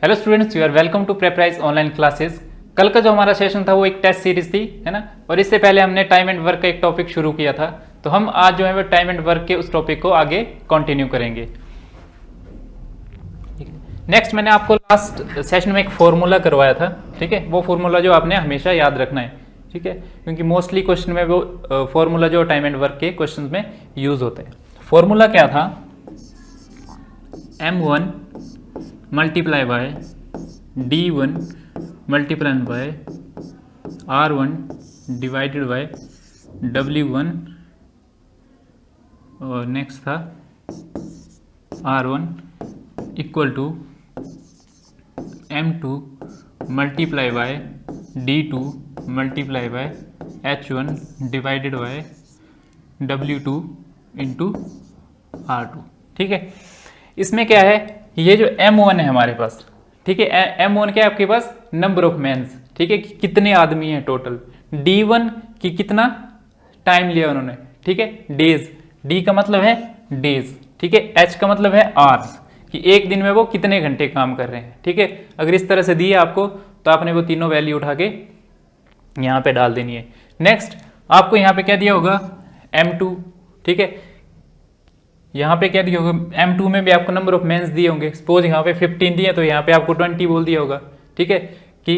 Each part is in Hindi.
Hello students, you are welcome to Preparise online classes. कल का जो हमारा सेशन था वो एक टेस्ट सीरीज थी, है ना। और इससे पहले हमने टाइम एंड वर्क का एक टॉपिक शुरू किया था, तो हम आज जो है वो टाइम एंड वर्क के उस टॉपिक को आगे कंटिन्यू करेंगे। नेक्स्ट, मैंने आपको लास्ट सेशन में एक फॉर्मूला करवाया था, ठीक है। वो फॉर्मूला जो आपने हमेशा याद रखना है, ठीक है, क्योंकि मोस्टली क्वेश्चन में वो फॉर्मूला जो टाइम एंड वर्क के क्वेश्चन में यूज होता है। फॉर्मूला क्या था? M1 multiply by D1 multiply by R1 divided by W1 और नेक्स्ट था R1 equal to M2 multiply by D2 multiply by H1 divided by W2 into R2, ठीक है। इसमें क्या है, ये जो M1 है हमारे पास, ठीक है, M1 क्या है आपके पास? नंबर ऑफ मेंस, ठीक है, कि कितने आदमी हैं टोटल। D1 की कितना टाइम लिया उन्होंने, ठीक है, डेज। D का मतलब है डेज, ठीक है। H का मतलब है आवर्स, कि एक दिन में वो कितने घंटे काम कर रहे हैं, ठीक है। अगर इस तरह से दिए आपको तो आपने वो तीनों वैल्यू उठा के यहाँ पे डाल देनी है। नेक्स्ट, आपको यहाँ पे क्या दिया होगा? M2, ठीक है। यहाँ पे क्या दिया होगा? M2 में भी आपको नंबर ऑफ मेंस दिए होंगे। सपोज यहाँ पे 15 दिए तो यहाँ पे आपको 20 बोल दिया होगा, ठीक है, कि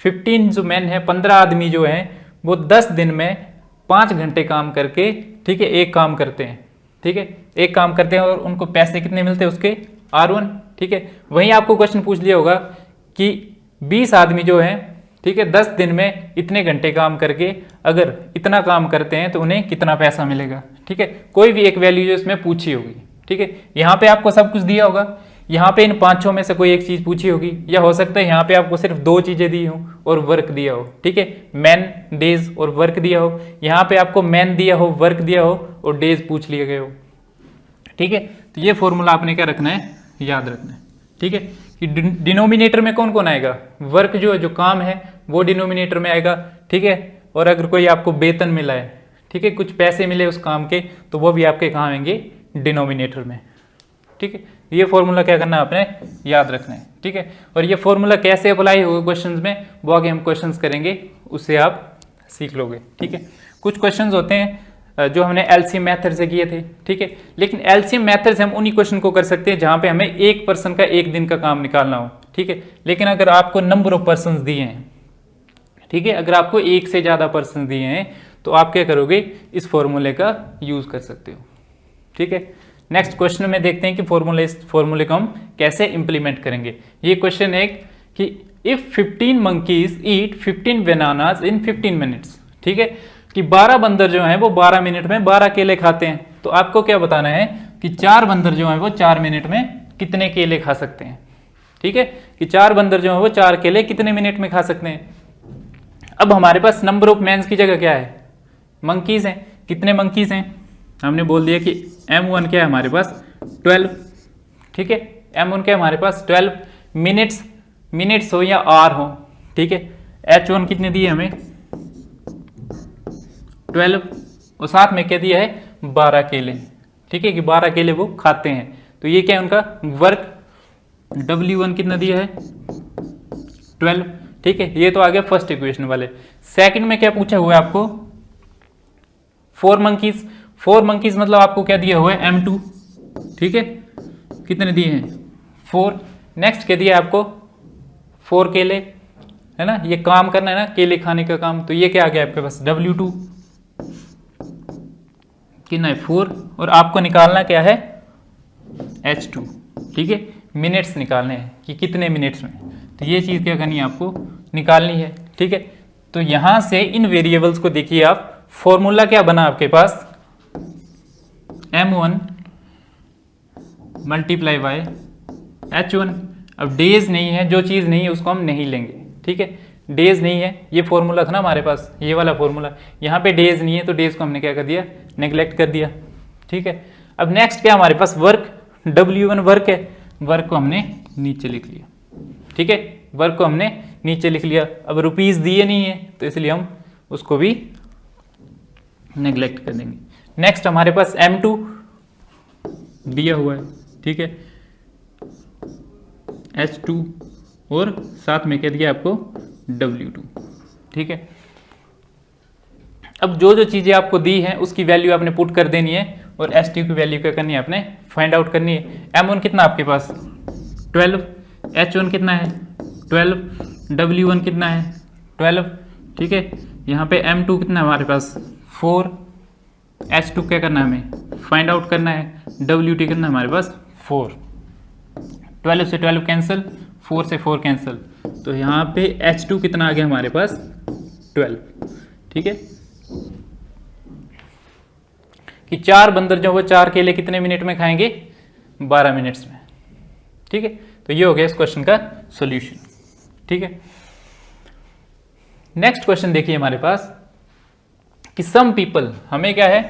15 जो मेन है, 15 आदमी जो हैं वो 10 दिन में 5 घंटे काम करके, ठीक है, एक काम करते हैं, ठीक है, एक काम करते हैं और उनको पैसे कितने मिलते हैं उसके? R1, ठीक है। वहीं आपको क्वेश्चन पूछ लिया होगा कि 20 आदमी जो हैं, ठीक है, 10 दिन में इतने घंटे काम करके अगर इतना काम करते हैं तो उन्हें कितना पैसा मिलेगा, ठीक है। कोई भी एक वैल्यू जो इसमें पूछी होगी, ठीक है। यहाँ पे आपको सब कुछ दिया होगा, यहाँ पे इन पांचों में से कोई एक चीज पूछी होगी, या हो सकता है यहाँ पे आपको सिर्फ 2 चीजें दी हो और वर्क दिया हो, ठीक है, मैन, डेज और वर्क दिया हो। यहाँ पे आपको मैन दिया हो, वर्क दिया हो और डेज पूछ लिए गए हो, ठीक है। तो ये फॉर्मूला आपने क्या रखना है? याद रखना है, ठीक है, कि डिनोमिनेटर में कौन कौन आएगा? वर्क जो काम है वो डिनोमिनेटर में आएगा, ठीक है। और अगर कोई आपको वेतन मिला है, ठीक है, कुछ पैसे मिले उस काम के, तो वो भी आपके कहाँ आएंगे? डिनोमिनेटर में, ठीक है। ये फॉर्मूला क्या करना है आपने? याद रखना है, ठीक है। और ये फॉर्मूला कैसे अप्लाई होगा क्वेश्चंस में, वो आगे हम क्वेश्चंस करेंगे, उससे आप सीख लोगे, ठीक है। कुछ क्वेश्चंस होते हैं जो हमने एलसीएम मेथड से किए थे, ठीक है, लेकिन एलसीएम मेथड से हम उन्हीं क्वेश्चन को कर सकते हैं जहां पे हमें एक पर्सन का एक दिन का काम निकालना हो, ठीक है। लेकिन अगर आपको नंबर ऑफ पर्सन दिए हैं, ठीक है, अगर आपको एक से ज्यादा पर्सन दिए हैं तो आप क्या करोगे? इस फॉर्मूले का यूज कर सकते हो, ठीक है। नेक्स्ट क्वेश्चन में देखते हैं कि इस फॉर्मूले को हम कैसे इंप्लीमेंट करेंगे। ये क्वेश्चन है कि if 15 monkeys eat 15 bananas in 15 minutes, ठीक है, कि 12 बंदर जो हैं वो 12 मिनट में 12 केले खाते हैं, तो आपको क्या बताना है कि 4 बंदर जो हैं वो 4 मिनट में कितने केले खा सकते हैं, ठीक है, कि 4 बंदर जो हैं वो 4 केले कितने मिनट में खा सकते हैं। अब हमारे पास नंबर ऑफ मैंस की जगह क्या है? मंकीज हैं। कितने मंकीज हैं? हमने बोल दिया कि M1 क्या है हमारे पास? 12, ठीक है, M1 क्या है हमारे पास? 12 मिनट्स हो या आर हो, ठीक है। H1 कितने दिए हमें? 12, और साथ में क्या दिया है? 12 केले, ठीक है, कि 12 केले वो खाते हैं। तो ये क्या है उनका वर्क? W1 कितना दिया है? 12, ठीक है। ये तो आ गया फर्स्ट इक्वेशन वाले। सेकंड में क्या पूछा हुआ है आपको? 4 मंकीज मतलब आपको क्या दिया हुआ है? M2, ठीक है, कितने दिए हैं? 4। नेक्स्ट क्या दिया है आपको? 4 केले, है ना, ये काम करना है ना, केले खाने का काम। तो ये क्या आ गया आपके पास? W2 कितना है? 4, और आपको निकालना क्या है? H2, ठीक है, मिनट्स निकालने हैं कि कितने मिनट्स में। तो ये चीज क्या करनी है आपको? निकालनी है, ठीक है। तो यहां से इन वेरिएबल्स को देखिए आप, फॉर्मूला क्या बना आपके पास? M1 multiply by H1। अब डेज नहीं है, जो चीज नहीं है उसको हम नहीं लेंगे, ठीक है, डेज नहीं है। ये फॉर्मूला था ना हमारे पास, ये वाला फॉर्मूला, यहाँ पे डेज नहीं है तो डेज को हमने क्या कर दिया? नेग्लेक्ट कर दिया, ठीक है। अब नेक्स्ट क्या हमारे पास? वर्क, W1 वर्क है, वर्क को हमने नीचे लिख लिया, ठीक है, वर्क को हमने नीचे लिख लिया। अब रुपीज दिए नहीं है तो इसलिए हम उसको भी नेग्लेक्ट कर देंगे। नेक्स्ट हमारे पास M2 दिया हुआ है, ठीक है, H2 और साथ में कह दिया आपको W2, ठीक है। अब जो जो चीज़ें आपको दी हैं उसकी वैल्यू आपने पुट कर देनी है और STU की वैल्यू क्या करनी है आपने फाइंड आउट करनी है। M1 कितना आपके पास 12, H1 कितना है 12, W1 कितना है 12, ठीक है। यहाँ पे M2 कितना है हमारे पास 4, H2 क्या करना है हमें फाइंड आउट करना है, W2 कितना है हमारे पास 4, 12 से 12 कैंसिल, 4 से 4 कैंसिल, तो यहाँ पे H2 कितना आ गया हमारे पास 12, ठीक है। कि 4 बंदर जो वो 4 केले कितने मिनट में खाएंगे 12 मिनट्स में, ठीक है। तो ये हो गया इस क्वेश्चन का सॉल्यूशन, ठीक है। नेक्स्ट क्वेश्चन देखिए हमारे पास कि सम पीपल, हमें क्या है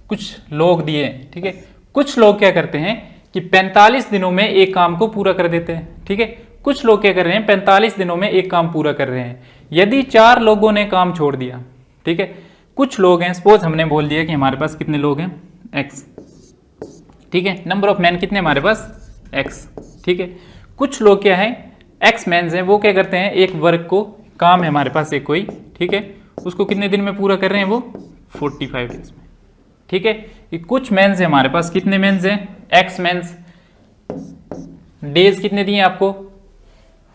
कुछ लोग दिए हैं, ठीक है। कुछ लोग क्या करते हैं कि 45 दिनों में एक काम को पूरा कर देते हैं, ठीक है। कुछ लोग क्या कर रहे हैं 45 दिनों में एक काम पूरा कर रहे हैं। यदि 4 लोगों ने काम छोड़ दिया, ठीक है, कुछ लोग हैं, सपोज हमने बोल दिया कि हमारे पास कितने लोग हैं x, ठीक है। नंबर ऑफ मैन कितने हमारे पास x, ठीक है। कुछ लोग क्या है x मैन्स हैं, वो क्या करते हैं एक वर्क को, काम है हमारे पास एक कोई, ठीक है, उसको कितने दिन में पूरा कर रहे हैं वो 45 डेज में, ठीक है। कि कुछ मेंस है हमारे पास, कितने मेंस हैं x मेंस, डेज कितने दिए आपको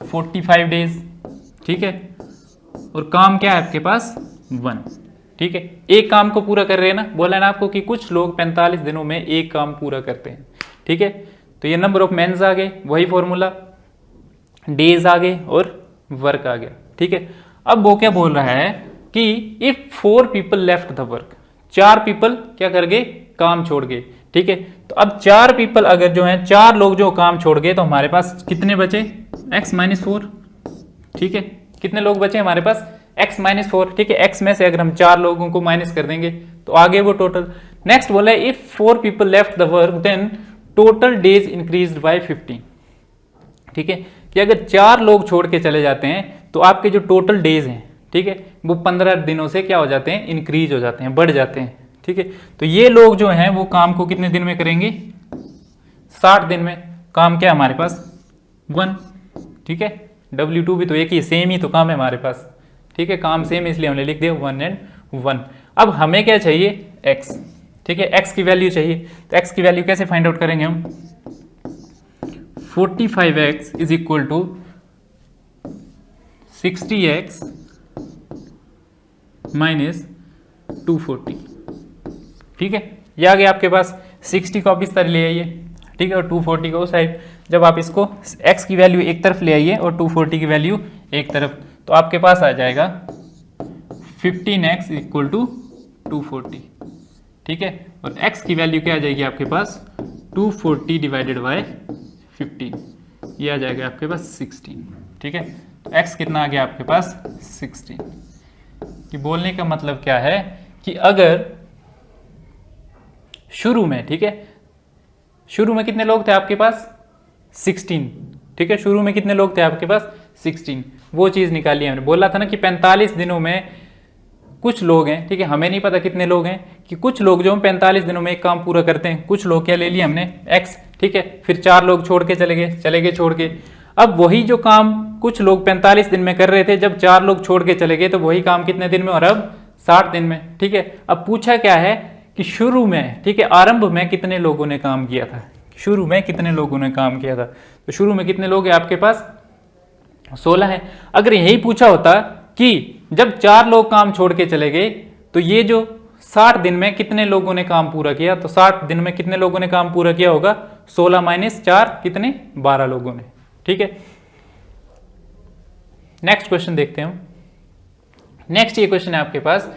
45 डेज, ठीक है। और काम क्या है आपके पास 1, ठीक है। एक काम को पूरा कर रहे हैं ना, बोला ना आपको कि कुछ लोग 45 दिनों में एक काम पूरा करते हैं, ठीक है। तो ये नंबर ऑफ मेंस आ गए, वही फॉर्मूला, डेज आ गए और वर्क आ गया, ठीक है। अब वो क्या बोल रहा है कि if 4 people left the work, 4 people क्या कर गए काम छोड़ गए, ठीक है। तो अब 4 पीपल अगर जो है 4 लोग जो काम छोड़ गए तो हमारे पास कितने बचे x - 4, ठीक है। कितने लोग बचे हमारे पास x - 4, ठीक है। x में से अगर हम 4 लोगों को माइनस कर देंगे तो आगे वो टोटल। नेक्स्ट बोला है if 4 people left the work then total days increased by 15, ठीक है। कि अगर 4 लोग छोड़ के चले जाते हैं तो आपके जो टोटल डेज हैं, ठीक है, वो 15 दिनों से क्या हो जाते हैं इंक्रीज हो जाते हैं, बढ़ जाते हैं, ठीक है। तो ये लोग जो हैं वो काम को कितने दिन में करेंगे 60 दिन में। काम क्या हमारे पास 1, ठीक है। W2 भी तो एक ही सेम ही तो काम है हमारे पास, ठीक है। काम सेम है इसलिए हमने लिख दिया 1 and 1। अब हमें क्या चाहिए x, ठीक है, x की वैल्यू चाहिए। तो x की वैल्यू कैसे फाइंड आउट करेंगे हम, 45x is equal to 60x minus 240, ठीक है। ये आ गया आपके पास 60 को आप इस तरह ले आइए, ठीक है, और 240 को उस साइड। जब आप इसको x की वैल्यू एक तरफ ले आइए और 240 की वैल्यू एक तरफ, तो आपके पास आ जाएगा 15x इक्वल टू 240, ठीक है। और x की वैल्यू क्या आ जाएगी आपके पास 240 डिवाइडेड बाय 15, ये आ जाएगा आपके पास 16, ठीक है। तो x कितना आ गया आपके पास 16। कि बोलने का मतलब क्या है कि अगर शुरू में, ठीक है, शुरू में कितने लोग थे आपके पास 16, ठीक है। शुरू में कितने लोग थे आपके पास 16, वो चीज निकाली हमने। बोला था ना कि 45 दिनों में कुछ लोग हैं, ठीक है, हमें नहीं पता कितने लोग हैं, कि कुछ लोग जो 45 दिनों में एक काम पूरा करते हैं। कुछ लोग क्या ले लिए हमने x, ठीक है। फिर 4 लोग छोड़ के चले गए छोड़ के। अब वही जो काम कुछ लोग 45 दिन में कर रहे थे, जब 4 लोग छोड़ के चले गए तो वही काम कितने दिन में, और अब 60 दिन में, ठीक है। अब पूछा क्या है कि शुरू में, ठीक है, आरंभ में कितने लोगों ने काम किया था, शुरू में कितने लोगों ने काम किया था। तो शुरू में कितने लोग हैं आपके पास 16 है। अगर यही पूछा होता कि जब 4 लोग काम छोड़ के चले गए तो ये जो 60 दिन में कितने लोगों ने काम पूरा किया, तो 60 दिन में कितने लोगों ने काम पूरा किया होगा 16 माइनस 4 कितने 12 लोगों ने, ठीक है। नेक्स्ट क्वेश्चन देखते हैं हम। नेक्स्ट ये क्वेश्चन है आपके पास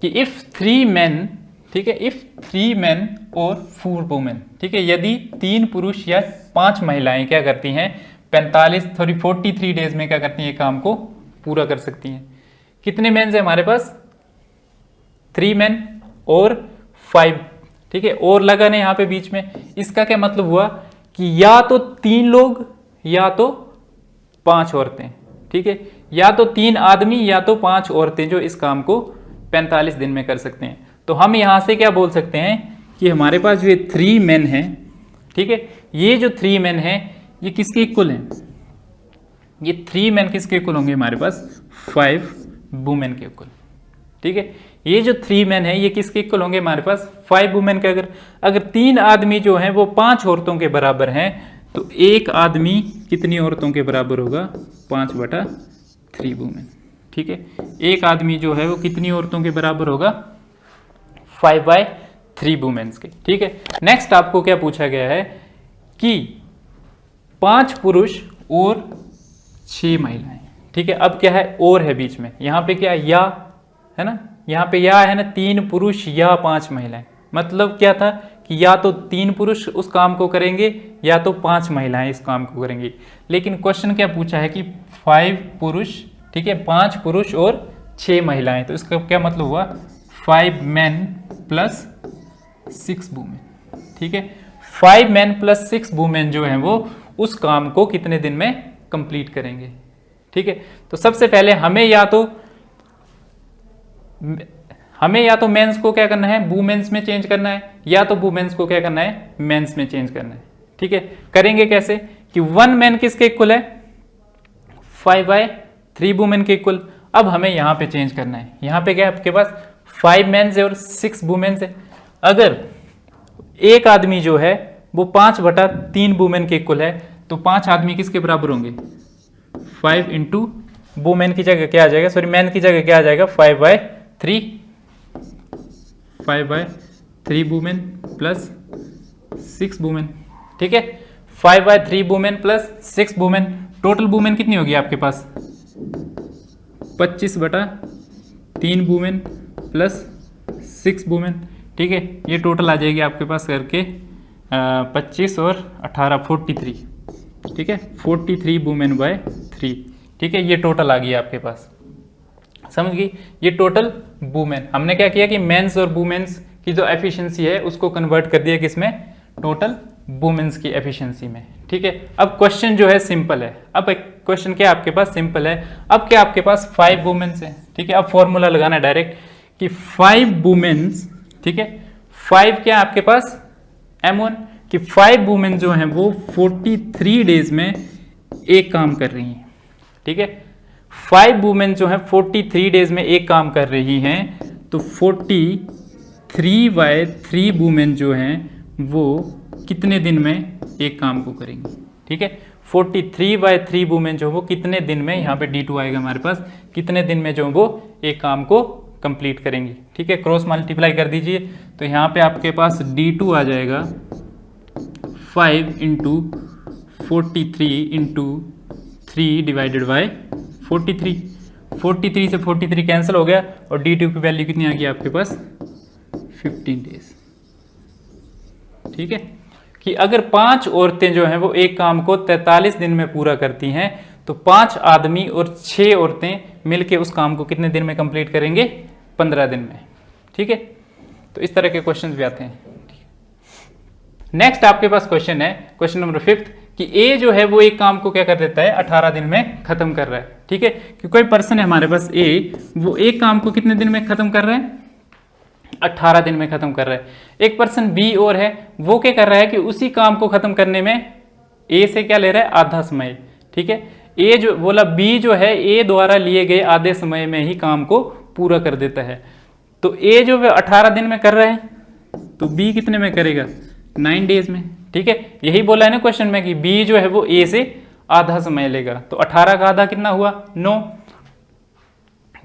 कि इफ 3 मेन, ठीक है, इफ 3 मेन और 4 वुमेन, ठीक है, यदि 3 पुरुष या 5 महिलाएं क्या करती हैं 43 डेज में क्या करती हैं काम को पूरा कर सकती हैं। कितने मेन है हमारे पास 3 मेन और 5, ठीक है, और लगा नहीं यहाँ पे बीच में। इसका क्या मतलब हुआ कि या तो 3 लोग या तो 5 औरतें, ठीक है, या तो 3 आदमी या तो 5 औरतें जो इस काम को 45 दिन में कर सकते हैं। तो हम यहां से क्या बोल सकते हैं कि हमारे पास जो 3 मेन हैं, ठीक है, ये जो 3 मेन हैं ये किसके इक्वल हैं, ये 3 मैन किसके इक्वल होंगे हमारे पास 5 वुमेन के इक्वल। ठीक है, ये जो 3 मैन है ये किसके इक्वल होंगे हमारे पास 5 वुमेन के। अगर 3 आदमी जो हैं वो 5 औरतों के बराबर हैं तो एक आदमी कितनी औरतों के बराबर होगा 5/3 वुमेन। ठीक है, एक आदमी जो है वो कितनी औरतों के बराबर होगा 5/3 वुमेन्स के। ठीक है, नेक्स्ट आपको क्या पूछा गया है कि 5 पुरुष और 6 महिलाएं। ठीक है, अब क्या है और है बीच में, यहाँ पे क्या या है ना, यहाँ पे या है ना 3 पुरुष या 5 महिलाएं। मतलब क्या था कि या तो 3 पुरुष उस काम को करेंगे या तो 5 महिलाएं इस काम को करेंगी। लेकिन क्वेश्चन क्या पूछा है कि 5 पुरुष, ठीक है, 5 पुरुष और 6 महिलाएं। तो इसका क्या मतलब हुआ 5 मैन प्लस 6 वुमेन। ठीक है, 5 मैन प्लस 6 वुमेन जो है वो उस काम को कितने दिन में कंप्लीट करेंगे। ठीक है, तो सबसे पहले हमें या तो मेंस को क्या करना है वुमेन्स में चेंज करना है, या तो वुमेन्स को क्या करना है मेंस में चेंज करना है। ठीक है, करेंगे कैसे कि 1 मैन किसके इक्वल है 5/3 वुमेन के इक्वल। अब हमें यहां पे चेंज करना है, यहां पे क्या है आपके पास 5 मेंस है और 6 वुमेन्स है। अगर एक आदमी जो है वो 5/3 वुमेन के इक्वल है तो 5 आदमी किसके बराबर होंगे 5 इंटू वुमेन की जगह क्या आ जाएगा, सॉरी मैन की जगह क्या आ जाएगा 5/3 वुमेन प्लस 6 वुमेन। ठीक है, 5/3 women plus 6 women, total women कितनी होगी आपके पास 25/3 वुमेन प्लस 6 वुमेन। ठीक है, ये टोटल आ जाएगी आपके पास करके 25 और 18 43। ठीक है, 43 वुमेन बाय 3। ठीक है, ये टोटल आ गई आपके पास, समझ गई, ये टोटल वुमेन। हमने क्या किया कि मेंस और वुमेन्स की जो एफिशिएंसी है उसको कन्वर्ट कर दिया किसमें टोटल वुमेन्स की एफिशिएंसी में। ठीक है, अब क्वेश्चन जो है सिंपल है, अब क्वेश्चन क्या आपके पास सिंपल है। अब क्या आपके पास 5 वुमेन्स है। ठीक है, अब फॉर्मूला लगाना है डायरेक्ट कि 5 वुमेन्स, ठीक है 5 क्या आपके पास M1 कि 5 वुमेन जो हैं वो 43 डेज में एक काम कर रही हैं। ठीक है, 5 वुमेन जो हैं 43 डेज में एक काम कर रही हैं, तो 43/3 वुमेन जो हैं वो कितने दिन में एक काम को करेंगी। ठीक है, 43/3 वुमेन जो वो कितने दिन में, यहाँ पे D2 आएगा हमारे पास, कितने दिन में जो वो एक काम को कंप्लीट करेंगी। ठीक है, क्रॉस मल्टीप्लाई कर दीजिए तो यहाँ पे आपके पास D2 आ जाएगा 5 इंटू 43 इंटू 3 डिवाइडेड बाय 43। 43 से 43 कैंसिल हो गया और D2 की वैल्यू कितनी आ गई आपके पास 15 डेज। ठीक है, कि अगर 5 औरतें जो हैं वो एक काम को 43 दिन में पूरा करती हैं तो 5 आदमी और 6 औरतें मिलके उस काम को कितने दिन में कंप्लीट करेंगे 15 दिन में। ठीक है, तो इस तरह के क्वेश्चंस भी आते हैं। नेक्स्ट आपके पास क्वेश्चन है, क्वेश्चन नंबर 5 कि ए जो है वो एक काम को क्या कर देता है 18 दिन में खत्म कर रहा है। ठीक है, कि कोई पर्सन है हमारे पास ए, वो एक काम को कितने दिन में खत्म कर रहा है 18 दिन में खत्म कर रहा है। एक पर्सन बी और है, वो क्या कर रहा है कि उसी काम को खत्म करने में ए से क्या ले रहा है आधा समय। ठीक है, ए जो बोला बी जो है ए द्वारा लिए गए आधे समय में ही काम को पूरा कर देता है। तो ए जो है 18 दिन में कर रहा है तो बी कितने में करेगा 9 डेज में। ठीक है, यही बोला है ना क्वेश्चन में कि बी जो है वो ए से आधा समय लेगा, तो 18 का आधा कितना हुआ 9।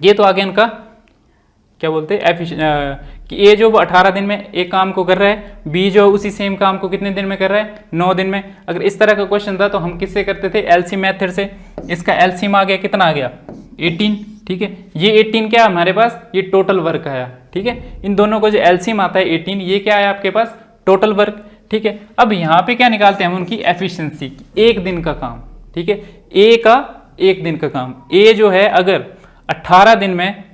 ये तो आगे इनका क्या बोलते हैं कि ए जो वो 18 दिन में एक काम को कर रहा है, बी जो उसी सेम काम को कितने दिन में कर रहा है 9 दिन में। अगर इस तरह का क्वेश्चन था तो हम किससे करते थे एलसीएम मेथड से। इसका एलसीएम आ गया कितना आ गया 18। ठीक है, ये 18 क्या हमारे पास ये टोटल वर्क आया। ठीक है, इन दोनों को जो एलसीएम आता है 18, ये क्या है आपके पास टोटल वर्क। ठीक है, अब यहाँ पे क्या निकालते हैं हम उनकी एफिशिएंसी, एक दिन का काम। ठीक है, ए का एक दिन का काम, ए जो है अगर 18 दिन में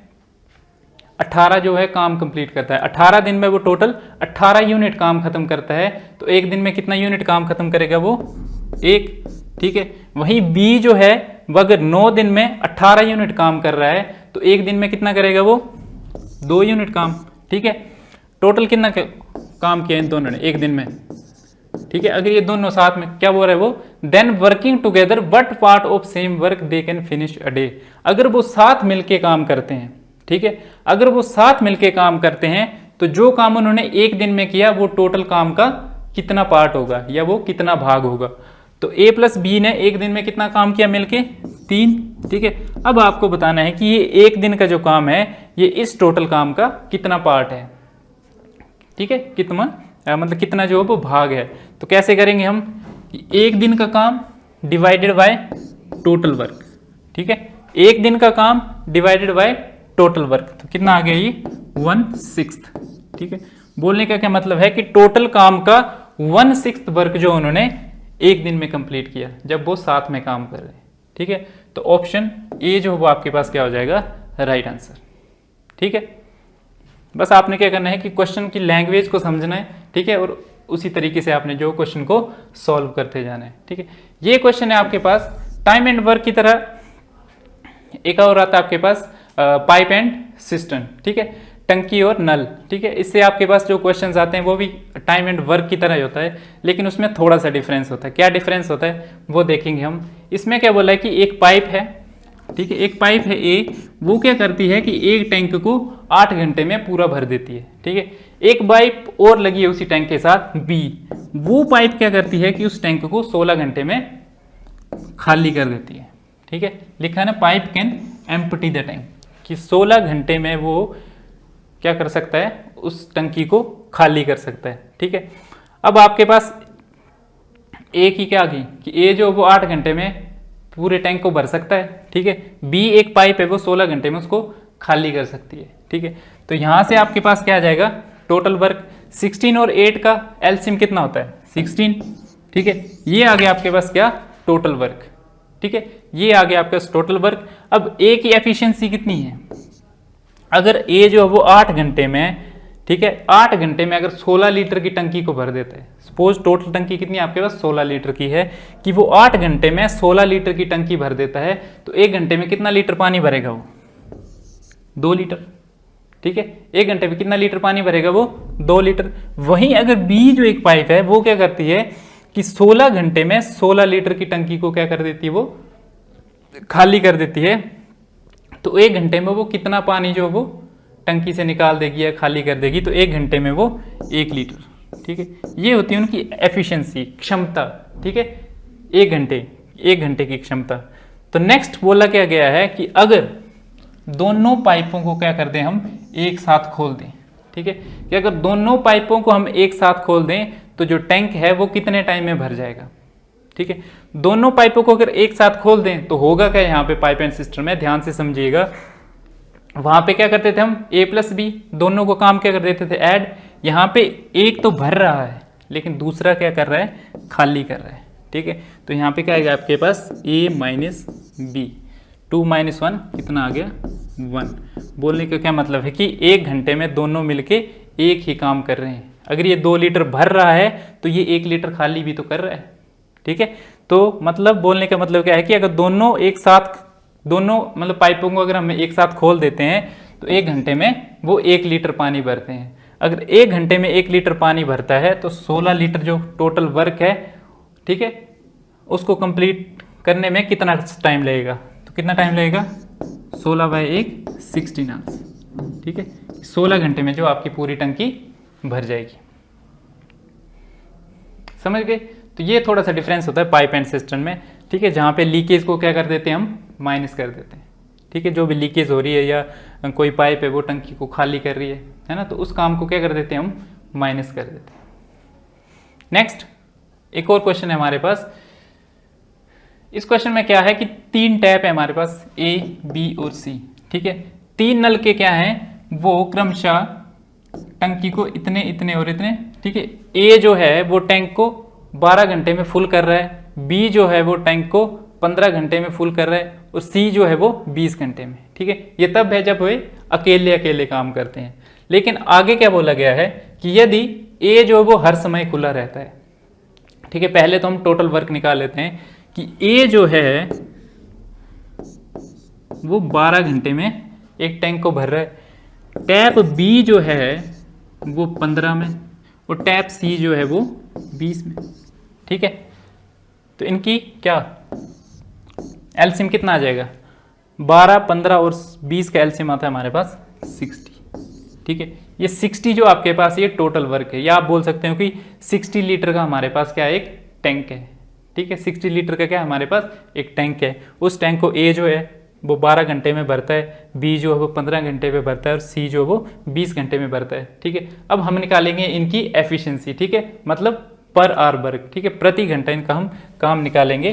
18 जो है काम कंप्लीट करता है, 18 दिन में वो टोटल 18 यूनिट काम खत्म करता है, तो एक दिन में कितना यूनिट काम खत्म करेगा वो 1। ठीक है, वहीं बी जो है वो अगर 9 दिन में 18 यूनिट काम कर रहा है तो एक दिन में कितना करेगा वो 2 यूनिट काम। ठीक है, टोटल कितना काम किया इन दोनों ने एक दिन में ठीक है। अगर ये दोनों साथ में, क्या बोल रहा है वो, then working together but part of same work they can finish a day. अगर वो साथ मिलके काम करते हैं, ठीक है, अगर वो साथ मिलके काम करते हैं तो जो काम उन्होंने एक दिन में किया वो टोटल काम का कितना पार्ट होगा या वो कितना भाग होगा। तो ए प्लस बी ने एक दिन में कितना काम किया मिलके, 3, ठीक है। अब आपको बताना है कि ये एक दिन का जो काम है ये इस टोटल काम का कितना पार्ट है, ठीक है, कितना मतलब कितना जो वो भाग है। तो कैसे करेंगे हम, एक दिन का काम डिवाइडेड बाय टोटल वर्क, ठीक है, एक दिन का काम डिवाइडेड बाय टोटल वर्क, तो कितना आ गया ये 1/6, ठीक है। बोलने का क्या मतलब है कि टोटल काम का 1/6 वर्क जो उन्होंने एक दिन में कंप्लीट किया जब वो साथ में काम कर रहे हैं, ठीक है। तो ऑप्शन ए जो वो आपके पास क्या हो जाएगा, राइट आंसर, ठीक है। बस आपने क्या करना है कि क्वेश्चन की लैंग्वेज को समझना है, ठीक है, और उसी तरीके से आपने जो क्वेश्चन को सॉल्व करते जाना है, ठीक है। ये क्वेश्चन है आपके पास टाइम एंड वर्क की तरह। एक और आता है आपके पास पाइप एंड सिस्टम, ठीक है, टंकी और नल, ठीक है। इससे आपके पास जो क्वेश्चंस आते हैं वो भी टाइम एंड वर्क की तरह ही होता है, लेकिन उसमें थोड़ा सा डिफरेंस होता है। क्या डिफरेंस होता है वो देखेंगे हम। इसमें क्या बोला है कि एक पाइप है, ठीक है, एक पाइप है ए, वो क्या करती है कि एक टैंक को 8 घंटे में पूरा भर देती है, ठीक है। एक पाइप और लगी है उसी टैंक के साथ बी, वो पाइप क्या करती है कि उस टैंक को 16 घंटे में खाली कर देती है, ठीक है। लिखा है ना, pipe can empty the tank, कि 16 घंटे में वो क्या कर सकता है, उस टंकी को खाली कर सकता है, ठीक है। अब आपके पास ए की क्या आ गई कि ए जो वो 8 घंटे में पूरे टैंक को भर सकता है, ठीक है। बी एक पाइप है वो 16 घंटे में उसको खाली कर सकती है, ठीक है। तो यहां से आपके पास क्या आ जाएगा, टोटल वर्क 16 और 8 का एलसीएम कितना होता है 16, ठीक है। ये आ गया आपके पास क्या, टोटल वर्क, ठीक है, ये आ गया आपके पास टोटल वर्क। अब ए की एफिशिएंसी कितनी है, अगर ए जो है वो 8 घंटे में, ठीक है, 8 घंटे में अगर 16 लीटर की टंकी को भर देता है, सपोज टोटल टंकी कितनी आपके पास 16 लीटर की है, कि वो 8 घंटे में 16 लीटर की टंकी भर देता है, तो 1 घंटे में कितना लीटर पानी भरेगा वो 2 लीटर, ठीक है। 1 घंटे में कितना लीटर पानी भरेगा वो 2 लीटर। वहीं अगर बी जो एक पाइप है वो क्या करती है कि 16 घंटे में 16 लीटर की टंकी को क्या कर देती है, वो खाली कर देती है, तो 1 घंटे में वो कितना पानी जो वो टंकी से निकाल देगी या खाली कर देगी, तो 1 घंटे में वो 1 लीटर, ठीक है। ये होती है उनकी एफिशिएंसी, क्षमता, ठीक है, 1 घंटे की क्षमता। तो नेक्स्ट बोला क्या गया है कि अगर दोनों पाइपों को क्या कर दें हम एक साथ खोल दें, ठीक है, कि अगर दोनों पाइपों को हम एक साथ खोल दें तो जो टैंक है वो कितने टाइम में भर जाएगा, ठीक है। दोनों पाइपों को अगर एक साथ खोल दें तो होगा क्या, यहाँ पे पाइप एंड सिस्टम में ध्यान से समझिएगा, वहां पे क्या करते थे हम a प्लस बी, दोनों को काम क्या कर देते थे ऐड। यहाँ पे एक तो भर रहा है लेकिन दूसरा क्या कर रहा है, खाली कर रहा है, ठीक है। तो यहाँ पे क्या आएगा आपके पास a माइनस बी, 2 - 1 कितना आ गया 1। बोलने का क्या मतलब है कि 1 घंटे में दोनों मिलके एक ही काम कर रहे हैं। अगर ये 2 लीटर भर रहा है तो ये 1 लीटर खाली भी तो कर रहा है, ठीक है। तो मतलब बोलने का मतलब क्या है कि अगर दोनों एक साथ, दोनों मतलब पाइपों को अगर हम एक साथ खोल देते हैं तो 1 घंटे में वो 1 लीटर पानी भरते हैं। अगर 1 घंटे में 1 लीटर पानी भरता है तो 16 लीटर जो टोटल वर्क है, ठीक है, उसको कंप्लीट करने में कितना टाइम लगेगा, तो कितना टाइम लगेगा 16/1 16 आवर्स, ठीक है। 16 घंटे में जो आपकी पूरी टंकी भर जाएगी, समझ गए। तो ये थोड़ा सा डिफरेंस होता है पाइप एंड सिस्टम में, ठीक है, जहाँ पे लीकेज को क्या कर देते हैं हम माइनस कर देते हैं, ठीक है। जो भी लीकेज हो रही है या कोई पाइप है वो टंकी को खाली कर रही है ना, तो उस काम को क्या कर देते हैं हम माइनस कर देते हैं। नेक्स्ट एक और क्वेश्चन है हमारे पास। इस क्वेश्चन में क्या है कि 3 टैप है हमारे पास A, B और C, ठीक है। 3 नल के क्या हैं वो क्रमशः टंकी को इतने इतने और इतने, ठीक है। A जो है वो टैंक को 12 घंटे में फुल कर रहा है, B जो है वो टैंक को 15 घंटे में फुल कर रहा है और C जो है वो 20 घंटे में, ठीक है। ये तब है जब वे अकेले अकेले काम करते हैं। लेकिन आगे क्या बोला गया है कि यदि A जो है वो हर समय खुला रहता है, ठीक है। पहले तो हम टोटल वर्क निकाल लेते हैं कि A जो है वो 12 घंटे में एक टैंक को भर रहा है, टैप B जो है वो 15 में और टैप सी जो है वो 20 में, ठीक है। तो इनकी क्या एलसीएम कितना आ जाएगा, 12, 15 और 20 का एलसीएम आता है हमारे पास 60, ठीक है। ये 60 जो आपके पास ये टोटल वर्क है, या आप बोल सकते हो कि 60 लीटर का हमारे पास क्या है, एक टैंक है, ठीक है। 60 लीटर का क्या है हमारे पास, एक टैंक है। उस टैंक को ए जो है वो 12 घंटे में भरता है, बी जो है वो 15 घंटे में भरता है और सी जो है वो 20 घंटे में भरता है, ठीक है। अब हम निकालेंगे इनकी एफिशिएंसी, ठीक है, मतलब पर आवर वर्क, ठीक है, प्रति घंटा इनका हम काम निकालेंगे।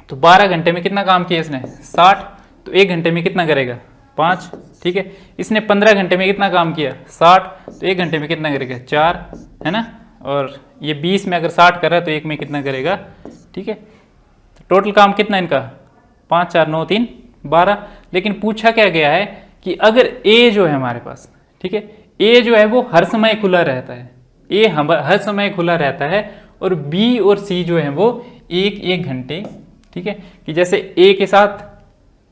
तो 12 घंटे में कितना काम किया इसने, 60, तो 1 घंटे में कितना करेगा, 5, ठीक है। इसने 15 घंटे में कितना काम किया, 60, तो 1 घंटे में कितना करेगा, 4, है ना। और ये 20 में अगर 60 कर रहा है तो 1 में कितना करेगा, ठीक है। तो टोटल काम कितना इनका, 5, 4, 9, 3, 12। लेकिन पूछा क्या गया है कि अगर ए जो है हमारे पास, ठीक है, ए जो है वो हर समय खुला रहता है, ए हर समय खुला रहता है, और बी और सी जो है वो 1-1 घंटे, ठीक है, कि जैसे ए के साथ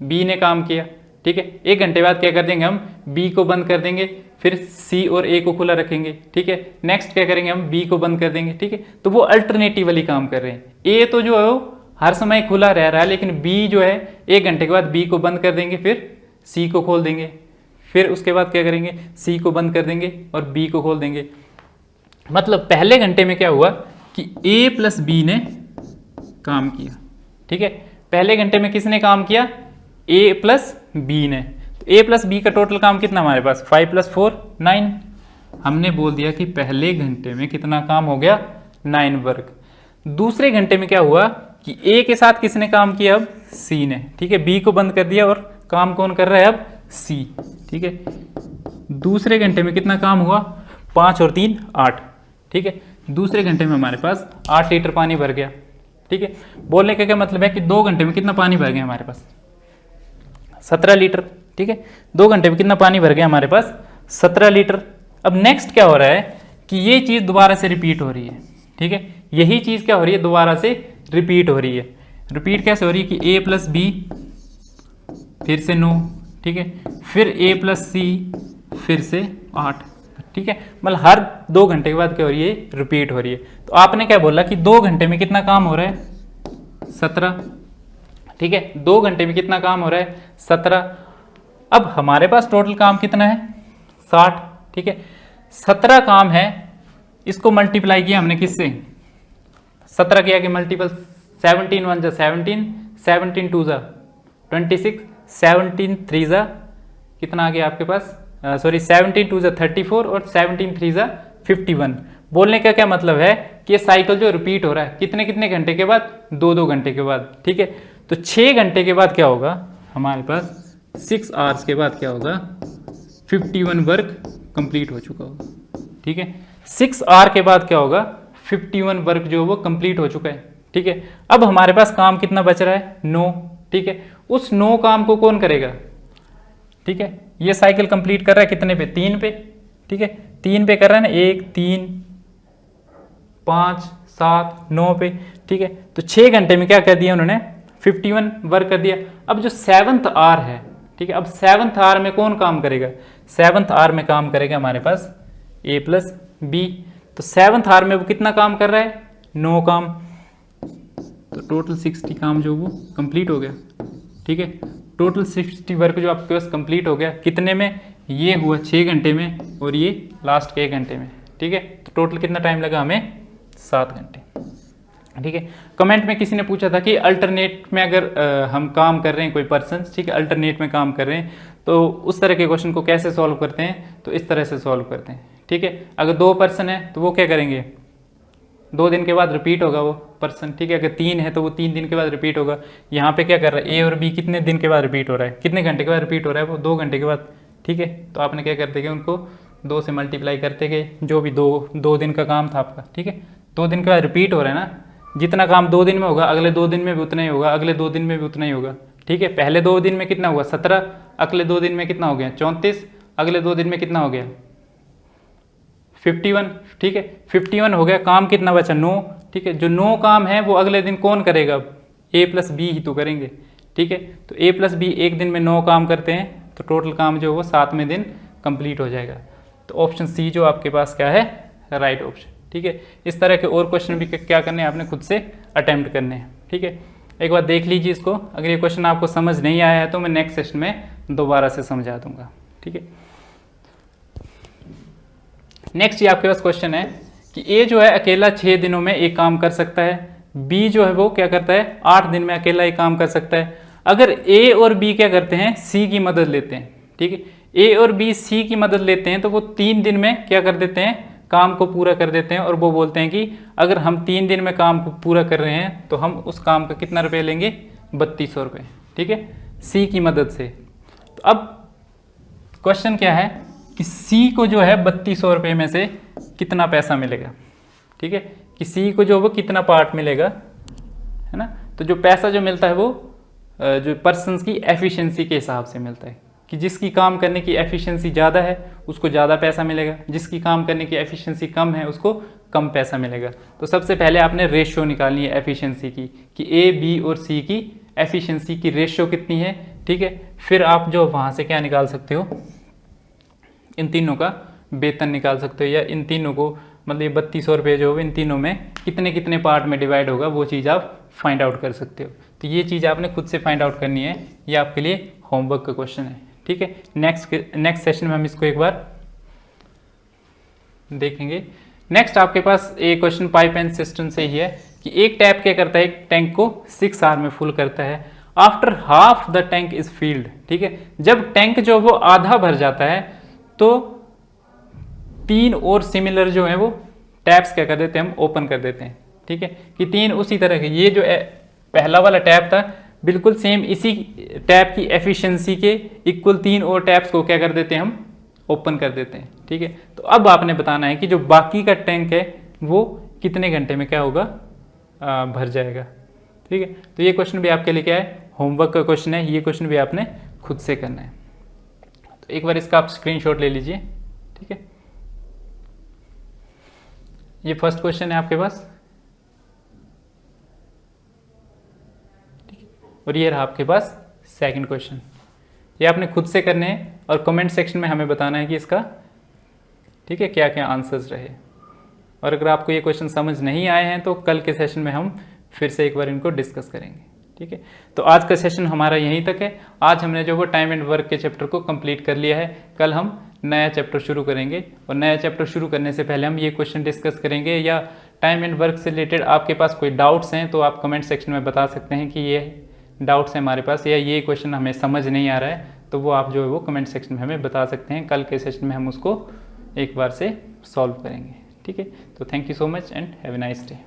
बी ने काम किया, ठीक है, 1 घंटे बाद क्या कर देंगे हम, बी को बंद कर देंगे, फिर सी और ए को खुला रखेंगे, ठीक है। नेक्स्ट क्या करेंगे हम, बी को बंद कर देंगे, ठीक है। तो वो अल्टरनेटिवली काम कर रहे हैं। ए तो जो है वो हर समय खुला रह रहा है, लेकिन बी जो है 1 घंटे के बाद बी को बंद कर देंगे, फिर सी को खोल देंगे, फिर उसके बाद क्या करेंगे, सी को बंद कर देंगे और बी को खोल देंगे। मतलब पहले घंटे में क्या हुआ कि ए प्लस बी ने काम किया, ठीक है। पहले घंटे में किसने काम किया, ए प्लस बी ने। तो ए प्लस बी का टोटल काम कितना हमारे पास, 5 + 4 9। हमने बोल दिया कि पहले घंटे में कितना काम हो गया, 9 वर्क। दूसरे घंटे में क्या हुआ कि ए के साथ किसने काम किया, अब सी ने, ठीक है। बी को बंद कर दिया और काम कौन कर रहा है, अब सी, ठीक है। दूसरे घंटे में कितना काम हुआ, 5 और 3 8, ठीक है। दूसरे घंटे में हमारे पास 8 लीटर पानी भर गया, ठीक है। बोलने का क्या मतलब है कि 2 घंटे में कितना पानी भर गया हमारे पास, 17 लीटर, ठीक है। 2 घंटे में कितना पानी भर गया हमारे पास, 17 लीटर। अब नेक्स्ट क्या हो रहा है कि ये चीज़ दोबारा से रिपीट हो रही है, ठीक है। यही चीज़ क्या हो रही है, दोबारा से रिपीट हो रही है। रिपीट कैसे हो रही है कि ए प्लस बी फिर से 9, ठीक है, फिर ए प्लस सी फिर से 8, ठीक है। मतलब हर 2 घंटे के बाद क्या हो रही है, रिपीट हो रही है। तो आपने क्या बोला कि 2 घंटे में कितना काम हो रहा है, 17, ठीक है। 2 घंटे में कितना काम हो रहा है, 17। अब हमारे पास टोटल काम कितना है, 60, ठीक है। 17 काम है, इसको मल्टीप्लाई किया हमने किससे, 17 किया कि मल्टीपल, 17 1 = 17, 17 2 = 26, 17 3 = कितना आ गया आपके पास, सॉरी 17 2 = 34 और 17 3 = 51। बोलने का क्या मतलब है कि ये साइकिल जो रिपीट हो रहा है कितने कितने घंटे के बाद, 2-2 घंटे के बाद, ठीक है। तो 6 घंटे के बाद क्या होगा हमारे पास, 6 आवर्स के बाद क्या होगा, 51 वर्क कंप्लीट हो चुका होगा, ठीक है। 6 आवर के बाद क्या होगा, 51 वर्क जो वो कंप्लीट हो चुका है, ठीक है। अब हमारे पास काम कितना बच रहा है, 9, ठीक है। उस 9 काम को कौन करेगा, ठीक है। ये साइकिल कंप्लीट कर रहा है कितने पे, 3 पे, ठीक है। 3 पे कर रहा है ना, 1 3 5 7 9 पे, ठीक है। तो 6 घंटे में क्या कर दिया उन्होंने, 51 वर्क कर दिया। अब जो 7th आवर है, ठीक है, अब 7th आवर में कौन काम करेगा, 7th आवर में काम करेगा हमारे पास ए प्लस बी। तो 7th आवर में वो कितना काम कर रहा है, 9 काम। तो टोटल 60 काम जो वो कंप्लीट हो गया, ठीक है। टोटल 60 वर्क जो आपके पास कंप्लीट हो गया, कितने में, ये हुआ 6 घंटे में और ये लास्ट के 1 घंटे में, ठीक है। तो टोटल कितना टाइम लगा हमें, 7 घंटे, ठीक है। कमेंट में किसी ने पूछा था कि अल्टरनेट में अगर हम काम कर रहे हैं, कोई पर्सन, ठीक है, अल्टरनेट में काम कर रहे हैं, तो उस तरह के क्वेश्चन को कैसे सॉल्व करते हैं, तो इस तरह से सॉल्व करते हैं, ठीक है। अगर 2 पर्सन है तो वो क्या करेंगे, 2 दिन के बाद रिपीट होगा वो पर्सन, ठीक है। अगर 3 है तो वो 3 दिन के बाद रिपीट होगा। यहाँ पे क्या कर रहा है, ए और बी कितने दिन के बाद रिपीट हो रहा है, कितने घंटे के बाद रिपीट हो रहा है, वो 2 घंटे के बाद, ठीक है। तो आपने क्या करते गए, उनको 2 से मल्टीप्लाई करते गए, जो भी 2 दिन का काम था आपका, ठीक है। 2 दिन के बाद रिपीट हो रहा है ना, जितना काम 2 दिन में होगा अगले 2 दिन में भी उतना ही होगा, अगले 2 दिन में भी उतना ही होगा, ठीक है। पहले 2 दिन में कितना हुआ, 17, अगले 2 दिन में कितना हो गया, 34, अगले 2 दिन में कितना हो गया, 51, ठीक है। 51 हो गया, काम कितना बचा, 9, ठीक है। जो 9 काम है वो अगले दिन कौन करेगा, ए प्लस बी ही तो करेंगे, ठीक है। तो ए प्लस बी एक दिन में 9 काम करते हैं, तो टोटल काम जो है वो 7वें दिन कंप्लीट हो जाएगा। तो ऑप्शन सी जो आपके पास क्या है, राइट ऑप्शन। ठीक है, इस तरह के और क्वेश्चन भी क्या करने हैं आपने खुद से अटेम्प्ट करने हैं। ठीक है, एक बार देख लीजिए इसको। अगर ये क्वेश्चन आपको समझ नहीं आया है तो मैं नेक्स्ट सेशन में दोबारा से समझा दूंगा। ठीक है, नेक्स्ट ये आपके पास क्वेश्चन है कि ए जो है अकेला 6 दिनों में एक काम कर सकता है, बी जो है वो क्या करता है 8 दिन में अकेला एक काम कर सकता है। अगर ए और बी क्या करते हैं सी की मदद लेते हैं, ठीक है, ए और बी सी की मदद लेते हैं तो वो 3 दिन में क्या कर देते हैं काम को पूरा कर देते हैं। और वो बोलते हैं कि अगर हम 3 दिन में काम को पूरा कर रहे हैं तो हम उस काम का कितना रुपये लेंगे 3200 रुपये। ठीक है, सी की मदद से। तो अब क्वेश्चन क्या है कि सी को जो है 3200 रुपये में से कितना पैसा मिलेगा। ठीक है, कि सी को जो वो कितना पार्ट मिलेगा, है ना। तो जो पैसा जो मिलता है वो जो पर्सन्स की एफिशिएंसी के हिसाब से मिलता है कि जिसकी काम करने की एफिशिएंसी ज़्यादा है उसको ज़्यादा पैसा मिलेगा, जिसकी काम करने की एफिशिएंसी कम है उसको कम पैसा मिलेगा। तो सबसे पहले आपने रेशियो निकालनी है एफिशिएंसी की कि ए बी और सी की एफिशिएंसी की रेशियो कितनी है। ठीक है, फिर आप जो वहाँ से क्या निकाल सकते हो, इन तीनों का वेतन निकाल सकते हो, या इन तीनों को मतलब ये 3200 रुपये जो इन तीनों में कितने कितने पार्ट में डिवाइड होगा वो चीज़ आप फाइंड आउट कर सकते हो। तो ये चीज़ आपने खुद से फाइंड आउट करनी है, ये आपके लिए होमवर्क का क्वेश्चन है। ठीक है, नेक्स्ट सेशन में हम इसको एक बार देखेंगे। नेक्स्ट आपके पास एक क्वेश्चन पाइप एंड सिस्टम से ही है कि एक टैप क्या करता है, एक टैंक को 6 आवर में फुल करता है। After half the tank is field. ठीक है, जब टैंक जो वो आधा भर जाता है तो 3 और सिमिलर जो है वो टैप्स क्या कर देते हैं हम ओपन कर देते हैं। ठीक है, कि 3 उसी तरह के, ये जो पहला वाला टैप था बिल्कुल सेम इसी टैप की एफिशिएंसी के इक्वल 3 और टैप्स को क्या कर देते हैं हम ओपन कर देते हैं। ठीक है, तो अब आपने बताना है कि जो बाकी का टैंक है वो कितने घंटे में क्या होगा भर जाएगा। ठीक है, तो ये क्वेश्चन भी आपके लिए क्या है होमवर्क का क्वेश्चन है, ये क्वेश्चन भी आपने खुद से करना है। तो एक बार इसका आप स्क्रीनशॉट ले लीजिए। ठीक है, ये फर्स्ट क्वेश्चन है आपके पास, और ये रहा आपके पास सेकंड क्वेश्चन। ये आपने खुद से करने हैं और कमेंट सेक्शन में हमें बताना है कि इसका ठीक है क्या क्या आंसर्स रहे। और अगर आपको ये क्वेश्चन समझ नहीं आए हैं तो कल के सेशन में हम फिर से एक बार इनको डिस्कस करेंगे। ठीक है, तो आज का सेशन हमारा यहीं तक है। आज हमने जो वो टाइम एंड वर्क के चैप्टर को कंप्लीट कर लिया है। कल हम नया चैप्टर शुरू करेंगे, और नया चैप्टर शुरू करने से पहले हम ये क्वेश्चन डिस्कस करेंगे। या टाइम एंड वर्क से रिलेटेड आपके पास कोई डाउट्स हैं तो आप कमेंट सेक्शन में बता सकते हैं कि ये डाउट्स हैं हमारे पास, या ये क्वेश्चन हमें समझ नहीं आ रहा है, तो वो आप जो है वो कमेंट सेक्शन में हमें बता सकते हैं। कल के सेशन में हम उसको एक बार से सॉल्व करेंगे। ठीक है, तो thank you so much and have a nice day.